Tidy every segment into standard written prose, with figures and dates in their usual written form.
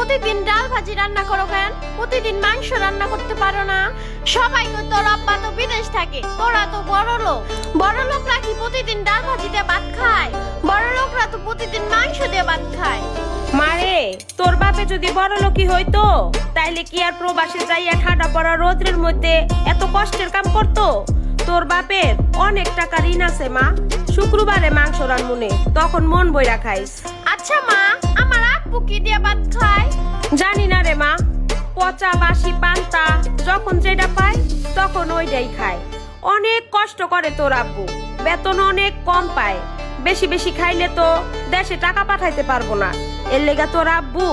প্রতিদিন ডাল ভাজি রান্না করো কেন? প্রতিদিন মাংস রান্না করতে পারো না? সবাই কই তোর আব্বা তো বিদেশ থাকে, তোরা তো বড় লোকরা কি প্রতিদিন ডাল ভাজি দিয়ে ভাত খায়? বড় লোকরা তো প্রতিদিন মাংস দিয়ে ভাত খায়। মারে, তোর বাপে যদি বড় লোকই হইতো তাইলে কি আর প্রবাসে যাইয়া ঠাডা পড়া রোদ্রের মধ্যে এত কষ্টের কাম করতো? তোর বাপের অনেক টাকা ঋণ আছে মা। শুক্রবারে মাংস রান্নুনে, তখন মন বইরা খাইস। আচ্ছা মা, আমার আব্বু কি দিয়ে ভাত খায়? জানি না রে মা, পচা বাসি পান্তা যখন যেটা পায় তখন ওইটাই খায়। অনেক কষ্ট করে তোর আব্বু, বেতন অনেক কম পায়। বেশি বেশি খাইলে তো দেশে টাকা পাঠাইতে পারবো না। এর লেগা তোর আব্বু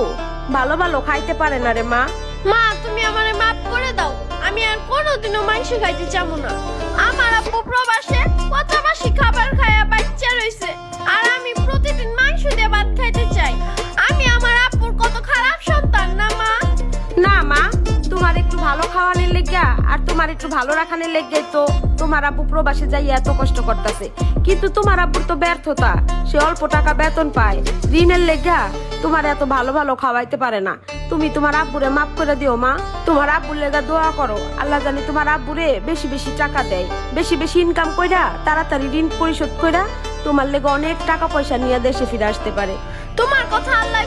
ভালো ভালো খাইতে পারে না রে মা। মা, তুমি আমারে মাফ করে দাও, আমি আর কোনোদিনও মাংস খাইতে চাবো না। আমার আব্বু প্রবাসে পচা বাসি খাবার খায়া বাচ্চা রইছে, আর আমি প্রতিদিন মাংস দিয়ে ভাত খাইতে চাই। আমি আমার আব্বুর কত খারাপ সন্তান না মা? না মা, তোমার একটু ভালো খাওয়ানোর লেগা আর তোমার একটু ভালো রাখানোর লেগে তো তোমার আব্বু প্রবাসে যাই এত কষ্ট করতেছে। কিন্তু তোমার আব্বুর তো ব্যর্থতা, সে অল্প টাকা বেতন পায়, ঋণের লেগা তোমার এত ভালো ভালো খাওয়াইতে পারে না। তুমি তোমার আব্বুরে মাফ করে দিও মা। তোমার আব্বুর লেগা দোয়া করো, আল্লাহ জানি তোমার আব্বুরে বেশি বেশি টাকা দেয়, বেশি বেশি ইনকাম কইরা তাড়াতাড়ি ঋণ পরিশোধ কইরা তোমার লেগে অনেক টাকা পয়সা নিয়ে দেশে ফিরে আসতে পারে। তোমার কথা আল্লাহ